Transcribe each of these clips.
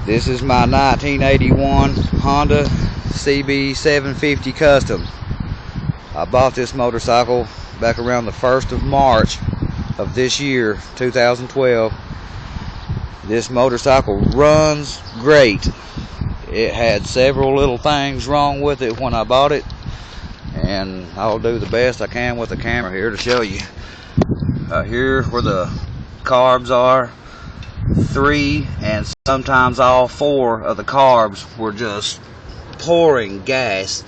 This is my 1981 Honda Cb750 Custom. I bought this motorcycle back around the 1st of March of this year, 2012. This motorcycle runs great. It had several little things wrong with it when I bought it, and I'll do the best I can with the camera here to show you. Here where the carbs are, 3 and sometimes all 4 of the carbs were just pouring gas,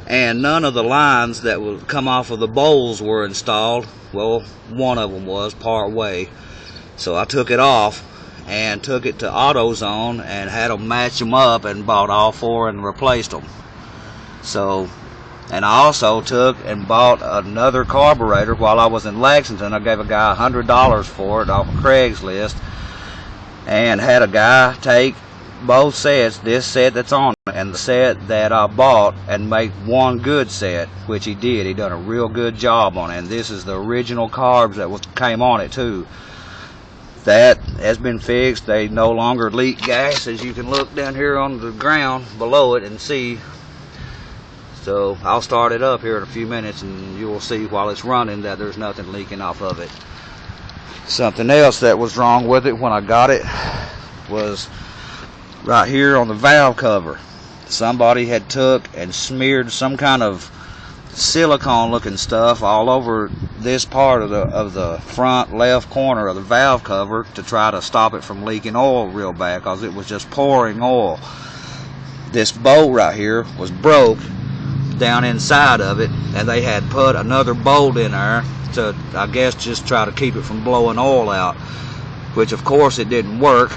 and none of the lines that would come off of the bowls were installed. Well, one of them was part way, so I took it off and took it to AutoZone and had them match them up and bought all 4 and replaced them. So, and I also took and bought another carburetor while I was in Lexington. I gave a guy $100 for it off of Craigslist, and had a guy take both sets, this set that's on and the set that I bought, and make one good set, which he did. He done a real good job on it, and this is the original carbs that came on it too. That has been fixed. They no longer leak gas, as you can look down here on the ground below it and see. So I'll start it up here in a few minutes, and you will see while it's running that there's nothing leaking off of it. Something else that was wrong with it when I got it was right here on the valve cover. Somebody had took and smeared some kind of silicone looking stuff all over this part of the front left corner of the valve cover to try to stop it from leaking oil real bad, because it was just pouring oil. This bolt right here was broke down inside of it, and they had put another bolt in there to, I guess, just try to keep it from blowing oil out, which of course it didn't work.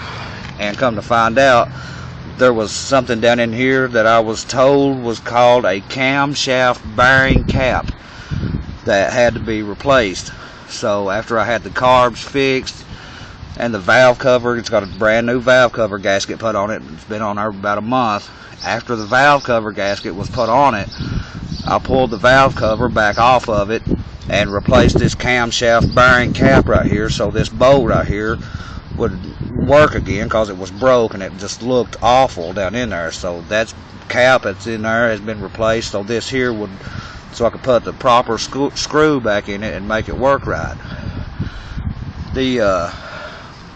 And come to find out, there was something down in here that I was told was called a camshaft bearing cap that had to be replaced. So after I had the carbs fixed and the valve cover, it's got a brand new valve cover gasket put on it. It's been on there about a month. After the valve cover gasket was put on it, I pulled the valve cover back off of it and replaced this camshaft bearing cap right here, so this bolt right here would work again, because it was broke and it just looked awful down in there. So that cap that's in there has been replaced, so this here would, so I could put the proper screw back in it and make it work right. The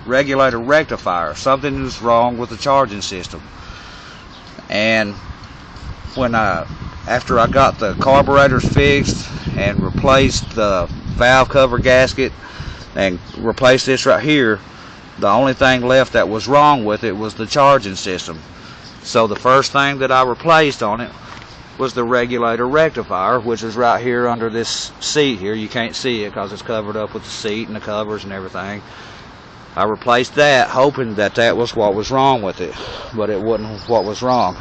regulator rectifier, something is wrong with the charging system, and when after I got the carburetors fixed and replaced the valve cover gasket and replaced this right here, the only thing left that was wrong with it was the charging system. So the first thing that I replaced on it was the regulator rectifier, which is right here under this seat here. You can't see it because it's covered up with the seat and the covers and everything. I replaced that, hoping that that was what was wrong with it, but it wasn't what was wrong.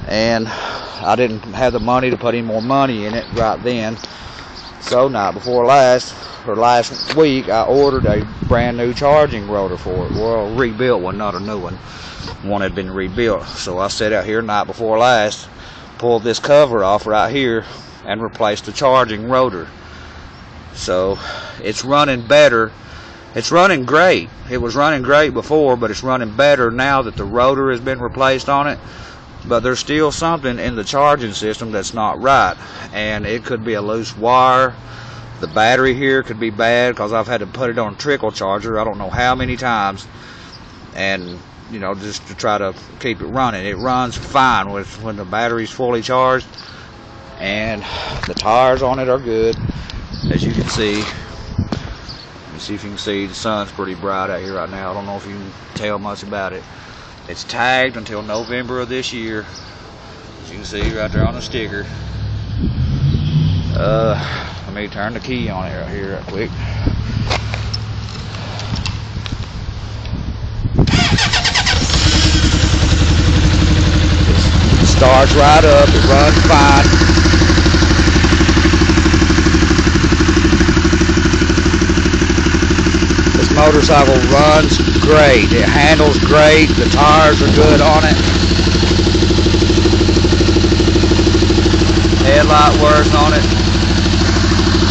And I didn't have the money to put any more money in it right then. So night before last, or last week, I ordered a brand new charging rotor for it. Well, a rebuilt one, not a new one. One had been rebuilt. So I sat out here night before last, pulled this cover off right here, and replaced the charging rotor. So it's running better. It's running great. It was running great before, but it's running better now that the rotor has been replaced on it. But there's still something in the charging system that's not right, and it could be a loose wire. The battery here could be bad, because I've had to put it on a trickle charger I don't know how many times, and you know, just to try to keep it running. It runs fine when the battery's fully charged, and the tires on it are good, as you can see. Let me see if you can see, the sun's pretty bright out here right now. I don't know if you can tell much about it. It's tagged until November of this year, as you can see right there on the sticker. Let me turn the key on it right here right quick. It starts right up, it runs fine. This motorcycle runs great. It handles great. The tires are good on it. Headlight works on it.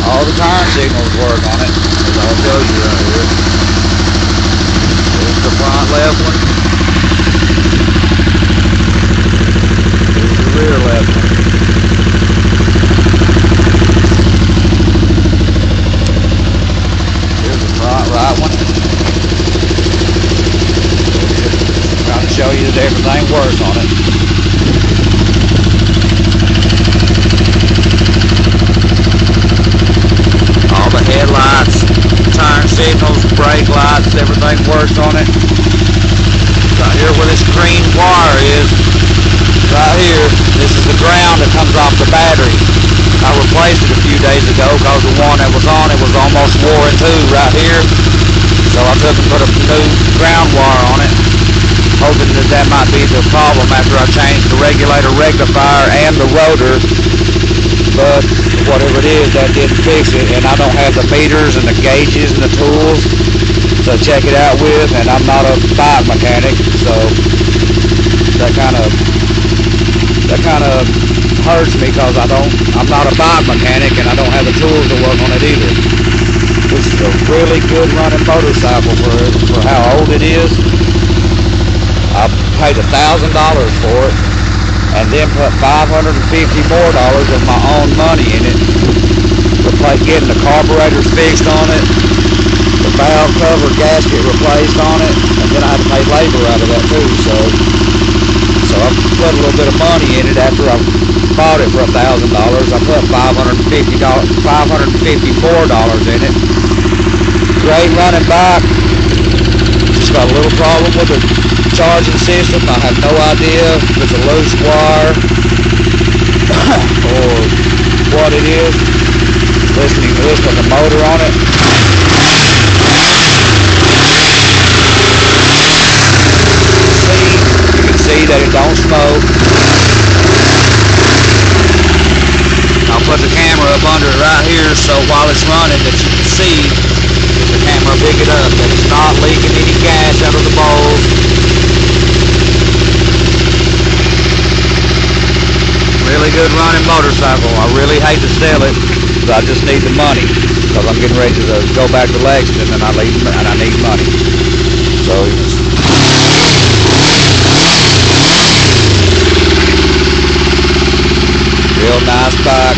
All the turn signals work on it, as I'll show you right here. There's the front left one. it, everything works on it. All the headlights, turn signals, brake lights, everything works on it. Right here where this green wire is, right here, this is the ground that comes off the battery. I replaced it a few days ago because the one that was on it was almost wore in two right here. So I took and put a new ground wire on it, hoping that that might be the problem after I changed the regulator, rectifier, and the rotor. But whatever it is, that didn't fix it, and I don't have the meters and the gauges and the tools to check it out with, and I'm not a bike mechanic, so that kind of hurts me because I'm not a bike mechanic and I don't have the tools to work on it either. This is a really good running motorcycle for how old it is. I paid $1,000 for it and then put $550 more of my own money in it. Getting the carburetors fixed on it, the valve cover gasket replaced on it, and then I had to pay labor out of that too. So I put a little bit of money in it after I bought it for $1,000. I put $550 more in it. Great running bike. Just got a little problem with the charging system. I have no idea if it's a loose wire or what it is. Listening to this with the motor on it. You can see that it don't smoke. I'll put the camera up under it right here so while it's running that you can see, if the camera pick it up, that it's not leaking any gas out of the bowls. Really good running motorcycle. I really hate to sell it, but I just need the money because I'm getting ready to go back to Lexington and I need money. So real nice bike.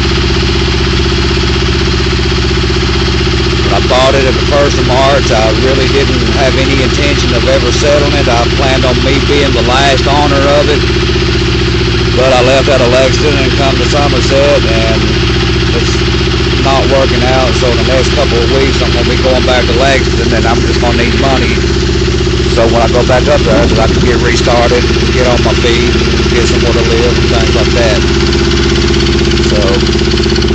When I bought it at the 1st of March, I really didn't have any intention of ever selling it. I planned on me being the last owner of it. But I left out of Lexington and come to Somerset, and it's not working out. So in the next couple of weeks, I'm going to be going back to Lexington, and I'm just going to need money. So when I go back up there, that I can get restarted, and get on my feet, and get somewhere to live, and things like that. So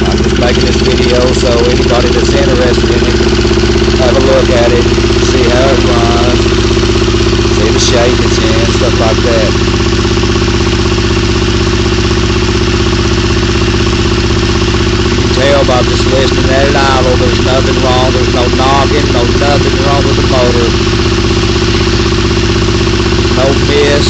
I'm just making this video so anybody that's interested in it can have a look at it, see how it runs, see the shape it's in, stuff like that. Tell by just listening at it idle, there's nothing wrong, there's no knocking, nothing wrong with the motor, no miss.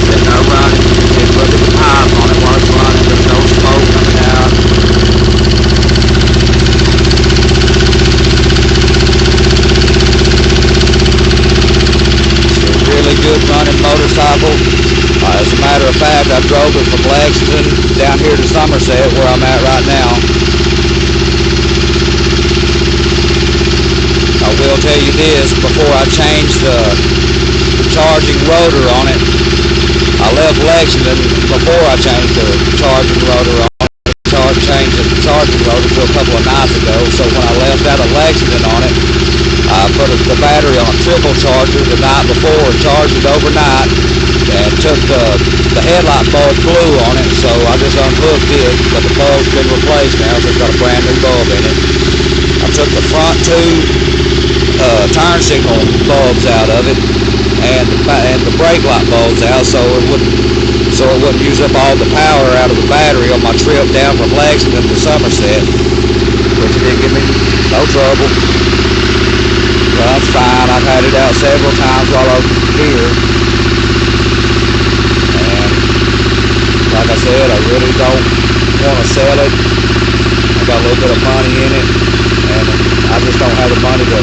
There's no running, just look at the pipe on it while it's running, there's no smoke coming out. Good running motorcycle. As a matter of fact, I drove it from Lexington down here to Somerset, where I'm at right now. I will tell you this, before I changed the charging rotor on it, I left Lexington before I changed the charging rotor on it. Changed the charging rotor to a couple of nights ago, so when I left out of Lexington on it, I put the battery on a triple charger the night before, charged it overnight, and took the headlight bulb glue on it, so I just unhooked it, but the bulb's been replaced now, so it's got a brand new bulb in it. I took the front two turn signal bulbs out of it, and the brake light bulbs out, so it wouldn't use up all the power out of the battery on my trip down from Lexington to Somerset, which didn't give me no trouble. Runs fine. I've had it out several times while I was here. And like I said, I really don't want to sell it. I got a little bit of money in it, and I just don't have the money to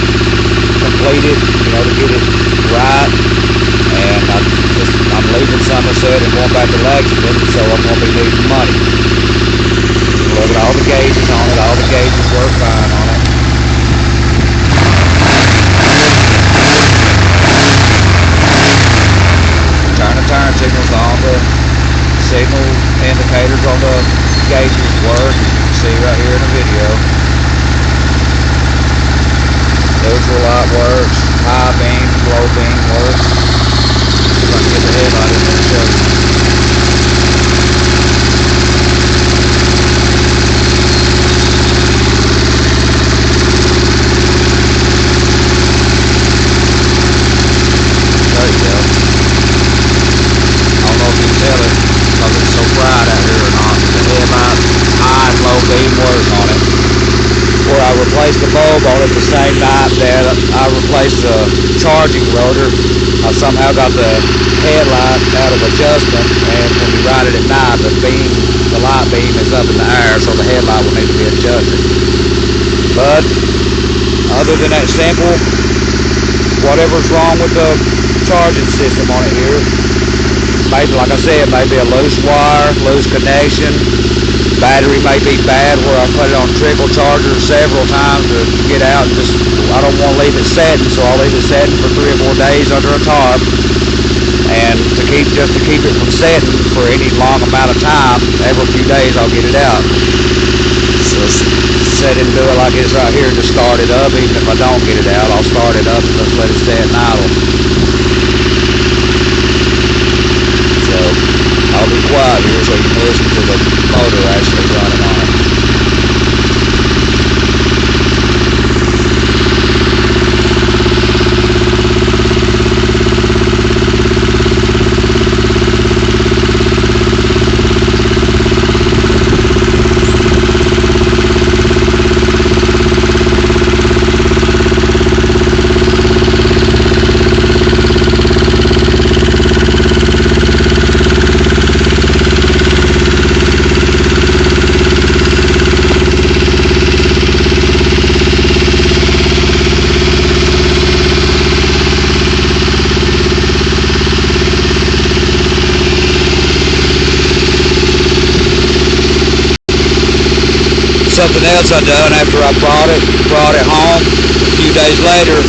complete it, to get it right. And I'm leaving Somerset and going back to Lexington, so I'm going to be needing money. Look at all the gauges on it. All the gauges work fine on it. Turn signals on the signal indicators on the gauges work, as you can see right here in the video. Neutral light works, high beam, low beam works. See if I can get the headlight in there and show you. There you go. I don't know if you can tell it because it's so bright out here or not, but the headlight, high and low beam works on it. Where I replaced the bulb on it the same night that I replaced the charging rotor, I somehow got the headlight out of adjustment, and when you ride it at night, the light beam is up in the air, so the headlight will need to be adjusted. But other than that simple, whatever's wrong with the charging system on it here, maybe, like I said, maybe a loose wire, loose connection. Battery may be bad where I put it on trickle charger several times to get out, and just, I don't want to leave it setting, so I'll leave it setting for 3 or 4 days under a tarp, and just to keep it from setting for any long amount of time. Every few days I'll get it out. So set it and do it like it's right here, just start it up. Even if I don't get it out, I'll start it up and just let it set and idle. So I'll be quiet here so you can listen to the motor actually running on it. Something else I done after I brought it home, a few days later,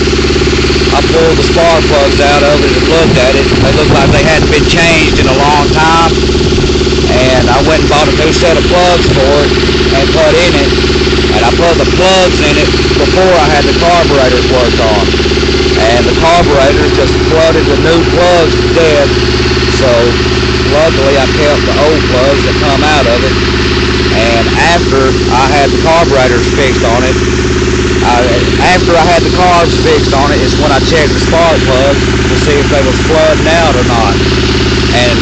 I pulled the spark plugs out of it and looked at it. They looked like they hadn't been changed in a long time. And I went and bought a new set of plugs for it and put in it. And I put the plugs in it before I had the carburetors worked on. And the carburetors just flooded with new plugs to death. So luckily I kept the old plugs that come out of it. And after I had the carburetors fixed on it, after I had the carbs fixed on it is when I checked the spark plugs to see if they was flooding out or not. And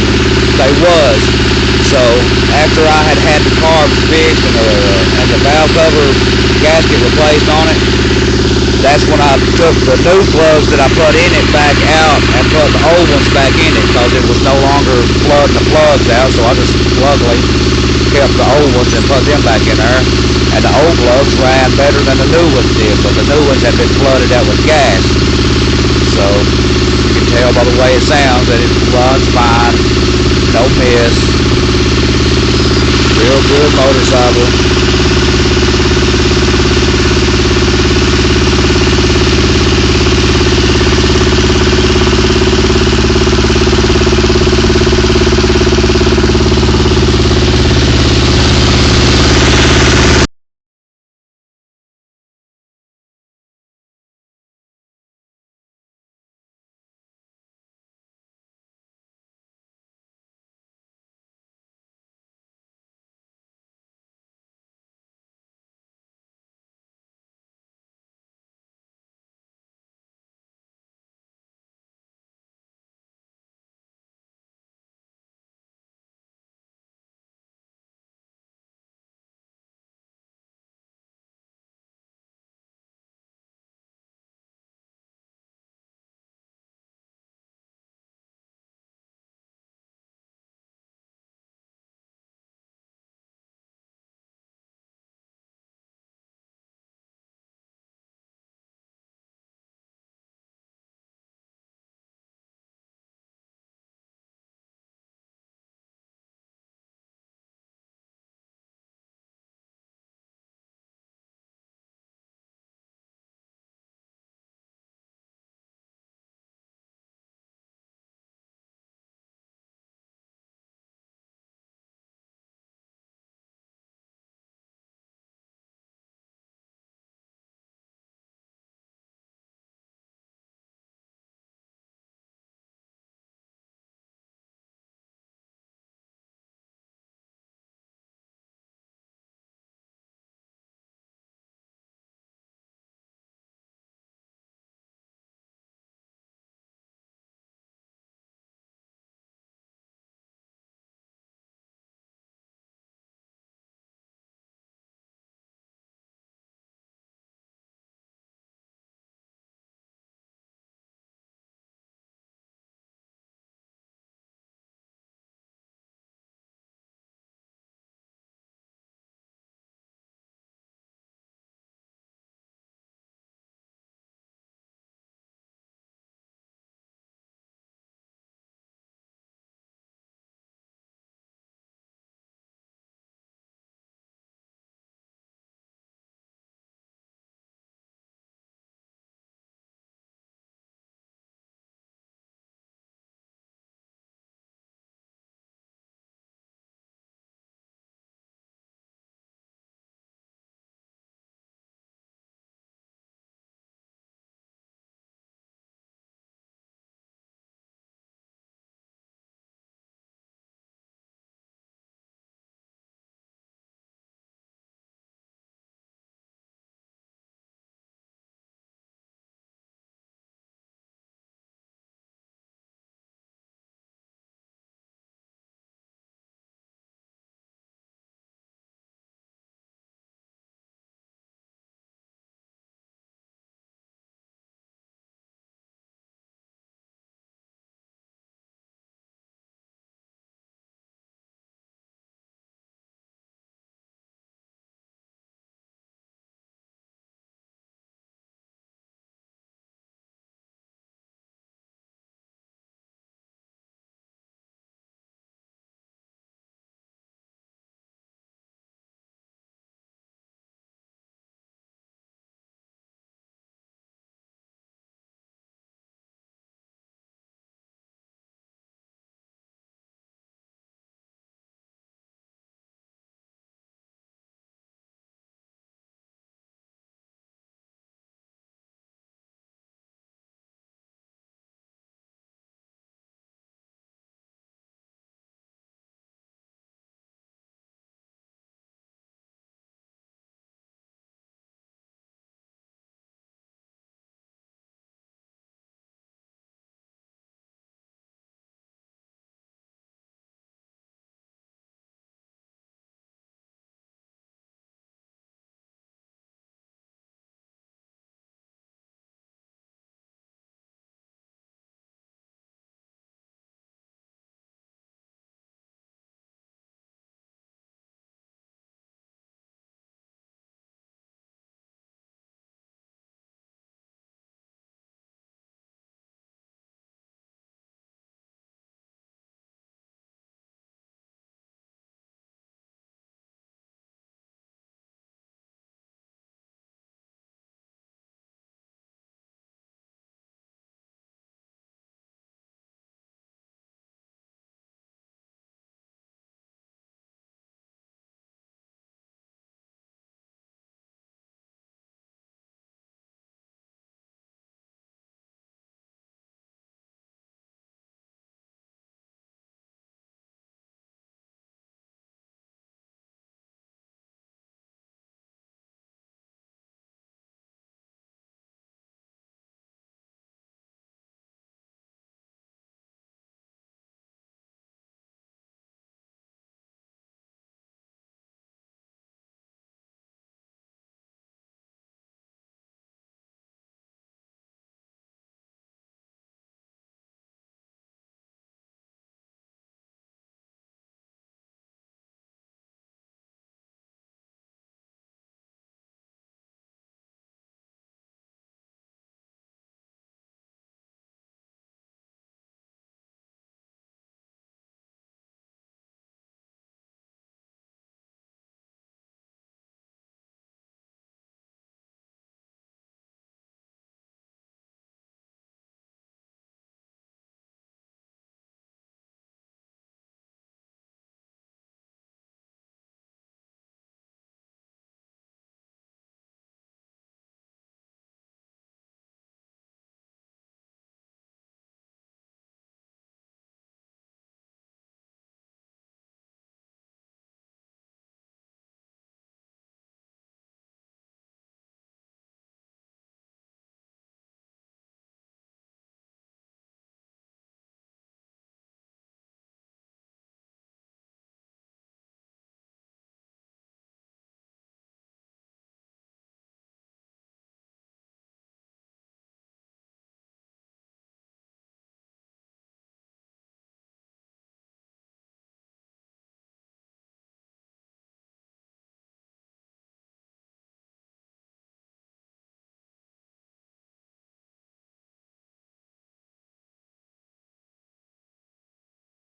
they was. So after I had the carbs fixed and the valve cover gasket replaced on it, that's when I took the new plugs that I put in it back out and put the old ones back in it, because it was no longer flooding the plugs out. So I just luckily kept the old ones and put them back in there, and the old plugs ran better than the new ones did, but the new ones had been flooded out with gas. So you can tell by the way it sounds that it runs fine, no miss, real good motorcycle.